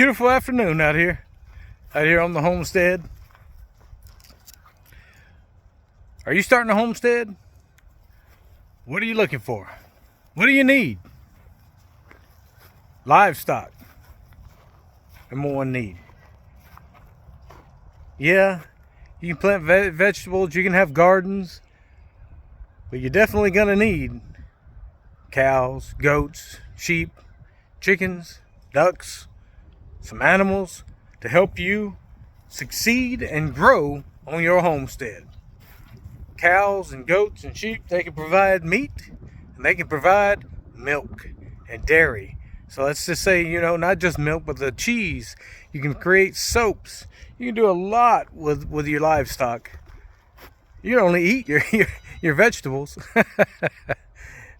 beautiful afternoon out here on the homestead. Are you starting a homestead? What are you looking for? What do you need? Livestock. Number one need. Yeah, you can plant vegetables, you can have gardens, but you're definitely gonna need cows, goats, sheep, chickens, ducks, some animals to help you succeed and grow on your homestead. Cows and goats and sheep, they can provide meat and they can provide milk and dairy. So let's just say, not just milk, but the cheese. You can create soaps. You can do a lot with your livestock. You can only eat your vegetables.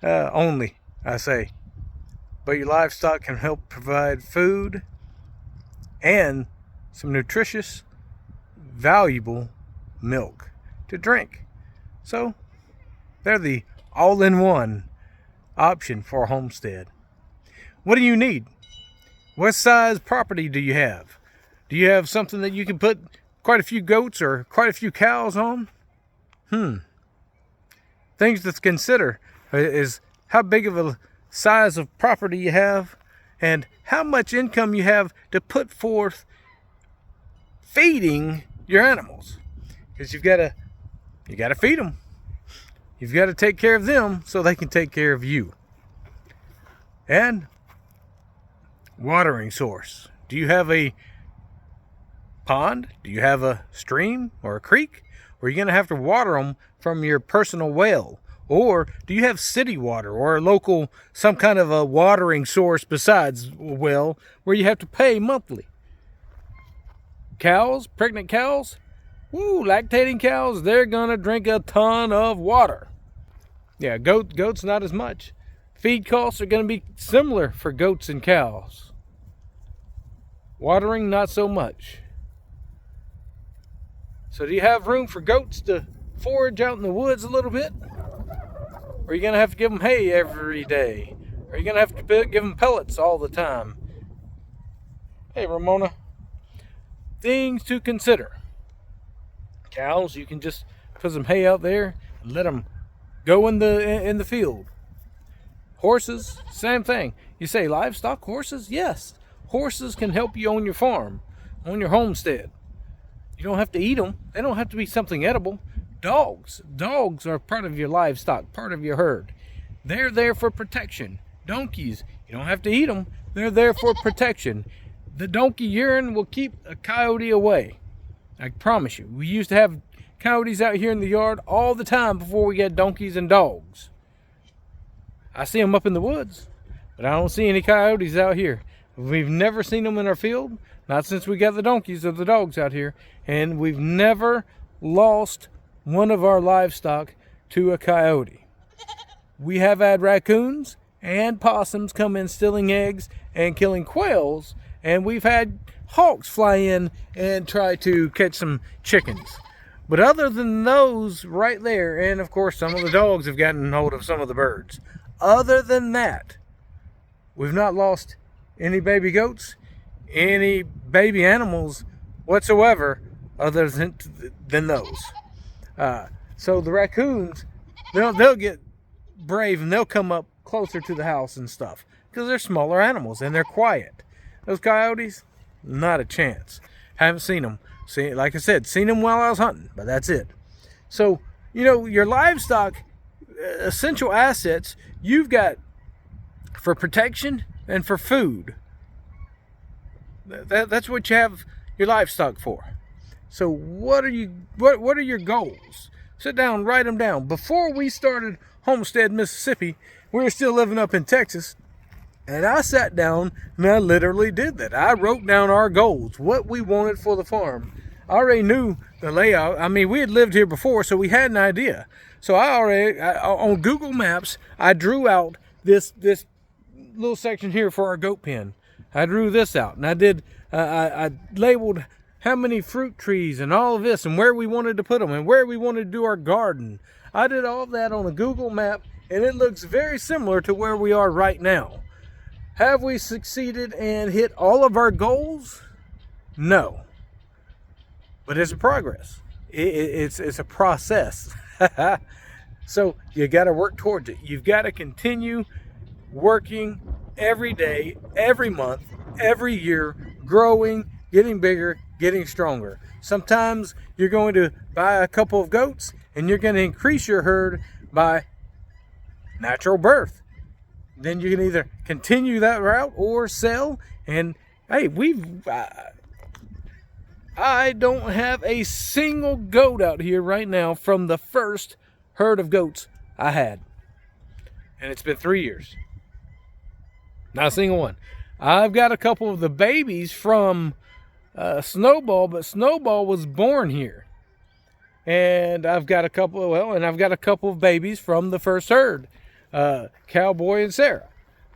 Only, I say. But your livestock can help provide food and some nutritious, valuable milk to drink. So, they're the all-in-one option for a homestead. What do you need? What size property do you have? Do you have something that you can put quite a few goats or quite a few cows on? Things to consider is how big of a size of property you have and how much income you have to put forth feeding your animals. Because you got to feed them. You've got to take care of them so they can take care of you. And watering source. Do you have a pond? Do you have a stream or a creek? Or are you going to have to water them from your personal well? Or do you have city water or a local, some kind of a watering source besides a well where you have to pay monthly? Cows, pregnant cows, lactating cows, they're going to drink a ton of water. Yeah, goats not as much. Feed costs are going to be similar for goats and cows. Watering, not so much. So do you have room for goats to forage out in the woods a little bit? Or are you going to have to give them hay every day? Or are you going to have to give them pellets all the time? Hey, Ramona. Things to consider. Cows, you can just put some hay out there and let them go in the field. Horses, same thing. You say livestock, horses? Yes. Horses can help you on your farm, on your homestead. You don't have to eat them. They don't have to be something edible. Dogs are part of your livestock, part of your herd. They're there for protection. Donkeys, you don't have to eat them. They're there for protection. The donkey urine will keep a coyote away. I promise you. We used to have coyotes out here in the yard all the time before we got donkeys and dogs. I see them up in the woods, but I don't see any coyotes out here. We've never seen them in our field, not since we got the donkeys or the dogs out here, and we've never lost one of our livestock to a coyote. We have had raccoons and possums come in stealing eggs and killing quails, and we've had hawks fly in and try to catch some chickens. But other than those right there, and of course some of the dogs have gotten hold of some of the birds. Other than that, we've not lost any baby goats, any baby animals whatsoever other than those. So the raccoons, they'll get brave and they'll come up closer to the house and stuff because they're smaller animals and they're quiet. Those coyotes, not a chance. Haven't seen them. Like I said, seen them while I was hunting, but that's it. So, your livestock, essential assets, you've got for protection and for food. That's what you have your livestock for. So what are your goals? Sit down, write them down. Before we started Homestead Mississippi, we were still living up in Texas. And I sat down and I literally did that. I wrote down our goals, what we wanted for the farm. I already knew the layout. I mean, we had lived here before, so we had an idea. So on Google Maps, I drew out this little section here for our goat pen. I drew this out, and I labeled how many fruit trees and all of this and where we wanted to put them and where we wanted to do our garden. I did all that on a Google map, and it looks very similar to where we are right now. Have we succeeded and hit all of our goals? No. But it's a progress. It's a process. So you got to work towards it. You've got to continue working every day, every month, every year, growing, getting bigger, getting stronger. Sometimes you're going to buy a couple of goats and you're going to increase your herd by natural birth. Then you can either continue that route or sell. And hey, I don't have a single goat out here right now from the first herd of goats I had. And it's been 3 years. Not a single one. I've got a couple of the babies from Snowball, but Snowball was born here. And I've got a couple of babies from the first herd, Cowboy and Sarah.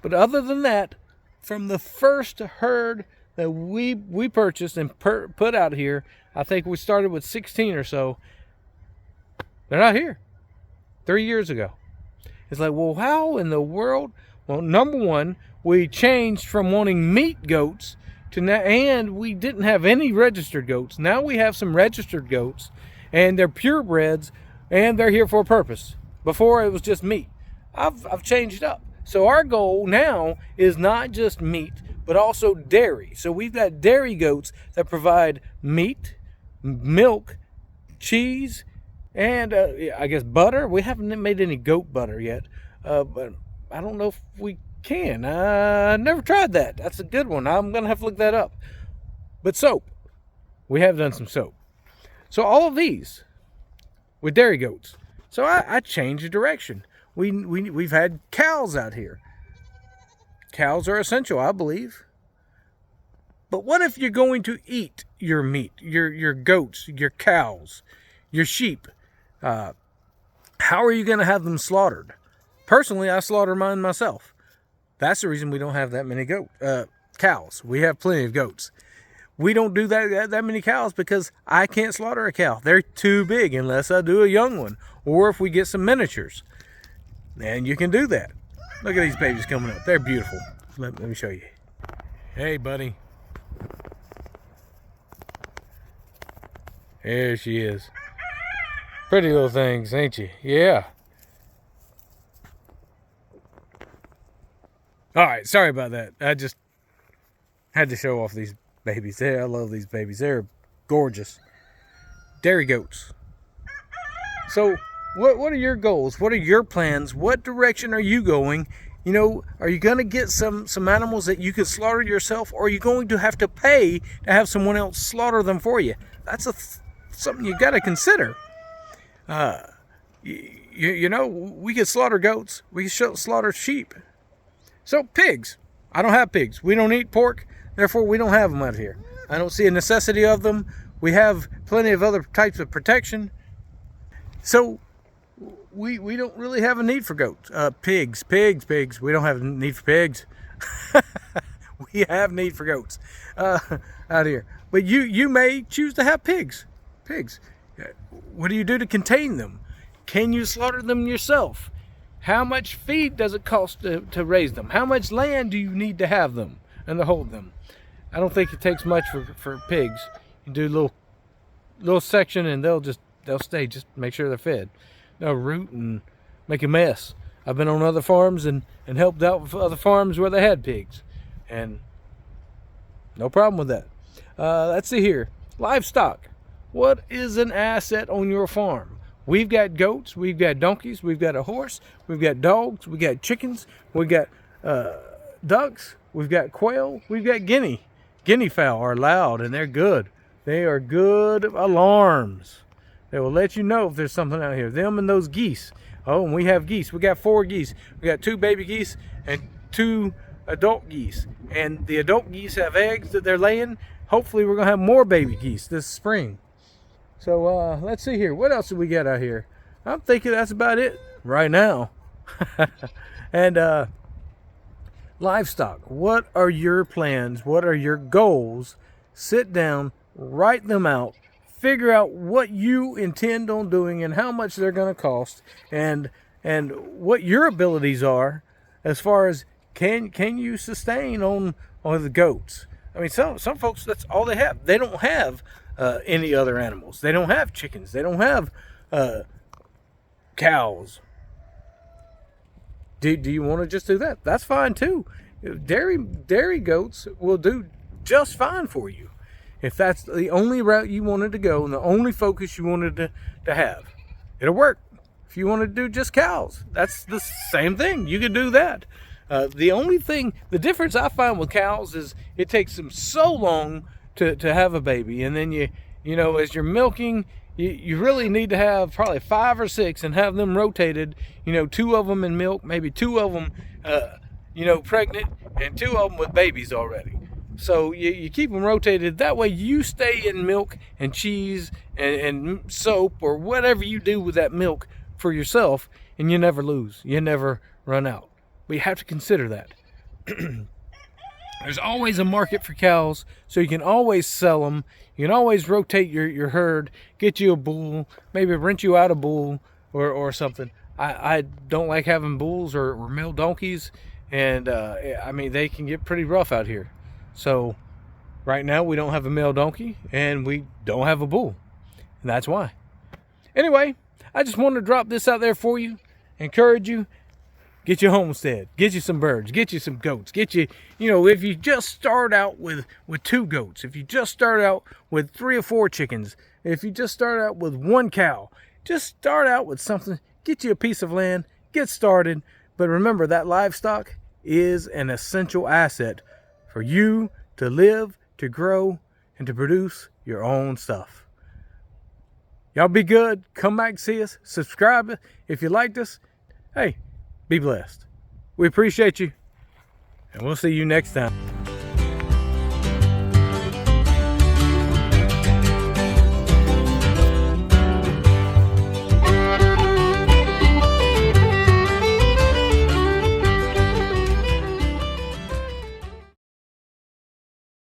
But other than that, from the first herd that we purchased and put out here, I think we started with 16 or so. They're not here. 3 years ago. It's like, well, how in the world? Well, number one, we changed from wanting meat goats to now, and we didn't have any registered goats. Now we have some registered goats, and they're purebreds, and they're here for a purpose. Before it was just meat. I've changed up. So our goal now is not just meat, but also dairy. So we've got dairy goats that provide meat, milk, cheese, and I guess butter. We haven't made any goat butter yet, but I don't know if we can. I never tried that. That's a good one. I'm going to have to look that up. But soap. We have done some soap. So all of these with dairy goats. So I changed the direction. We've had cows out here. Cows are essential, I believe. But what if you're going to eat your meat, your goats, your cows, your sheep? How are you going to have them slaughtered? Personally, I slaughter mine myself. That's the reason we don't have that many cows. We have plenty of goats. We don't do that many cows because I can't slaughter a cow. They're too big unless I do a young one or if we get some miniatures. And you can do that. Look at these babies coming up. They're beautiful. Let me show you. Hey, buddy. There she is. Pretty little things, ain't you? Yeah. All right, sorry about that. I just had to show off these babies. I love these babies. They're gorgeous. Dairy goats. So, what are your goals? What are your plans? What direction are you going? You know, are you going to get some animals that you could slaughter yourself, or are you going to have to pay to have someone else slaughter them for you? That's something you got to consider. You know, we could slaughter goats. We could slaughter sheep. So pigs. I don't have pigs. We don't eat pork. Therefore, we don't have them out here. I don't see a necessity of them. We have plenty of other types of protection. So we don't really have a need for goats. Pigs. We don't have a need for pigs. We have need for goats out here. But you may choose to have pigs. Pigs. What do you do to contain them? Can you slaughter them yourself? How much feed does it cost to raise them? How much land do you need to have them and to hold them? I don't think it takes much for pigs. You do a little section and they'll stay. Just make sure they're fed. They'll root and make a mess. I've been on other farms and helped out with other farms where they had pigs. And no problem with that. Let's see here. Livestock. What is an asset on your farm? We've got goats, we've got donkeys, we've got a horse, we've got dogs, we've got chickens, we've got ducks, we've got quail, we've got guinea. Guinea fowl are loud and they're good. They are good alarms. They will let you know if there's something out here. Them and those geese. Oh, and we have geese. We got 4 geese. We got 2 baby geese and 2 adult geese. And the adult geese have eggs that they're laying. Hopefully we're going to have more baby geese this spring. So let's see here. What else do we got out here? I'm thinking that's about it right now. And livestock. What are your plans? What are your goals? Sit down, write them out, figure out what you intend on doing and how much they're going to cost, and what your abilities are as far as can you sustain on the goats? I mean, some folks, that's all they have. They don't have any other animals. They don't have chickens. They don't have cows. Do you want to just do that? That's fine too. Dairy goats will do just fine for you if that's the only route you wanted to go and the only focus you wanted to have. It'll work. If you want to do just cows, that's the same thing. You can do that. The difference I find with cows is it takes them so long to have a baby, and then you know, as you're milking, you really need to have probably 5 or 6 and have them rotated. You know, 2 of them in milk, maybe 2 of them, pregnant, and 2 of them with babies already. So you keep them rotated. That way you stay in milk and cheese and soap or whatever you do with that milk for yourself, and you never lose. You never run out. But you have to consider that. There's always a market for cows, so you can always sell them. You can always rotate your herd, get you a bull, maybe rent you out a bull or something. I don't like having bulls or male donkeys, and I mean, they can get pretty rough out here. So right now we don't have a male donkey and we don't have a bull, and that's why. Anyway, I just wanted to drop this out there for you, encourage you. Get your homestead, get you some birds, get you some goats, get you, if you just start out with 2 goats, if you just start out with 3 or 4 chickens, if you just start out with 1 cow, just start out with something, get you a piece of land, get started. But remember that livestock is an essential asset for you to live, to grow, and to produce your own stuff. Y'all be good. Come back and see us. Subscribe if you liked us. Hey, be blessed. We appreciate you, and we'll see you next time.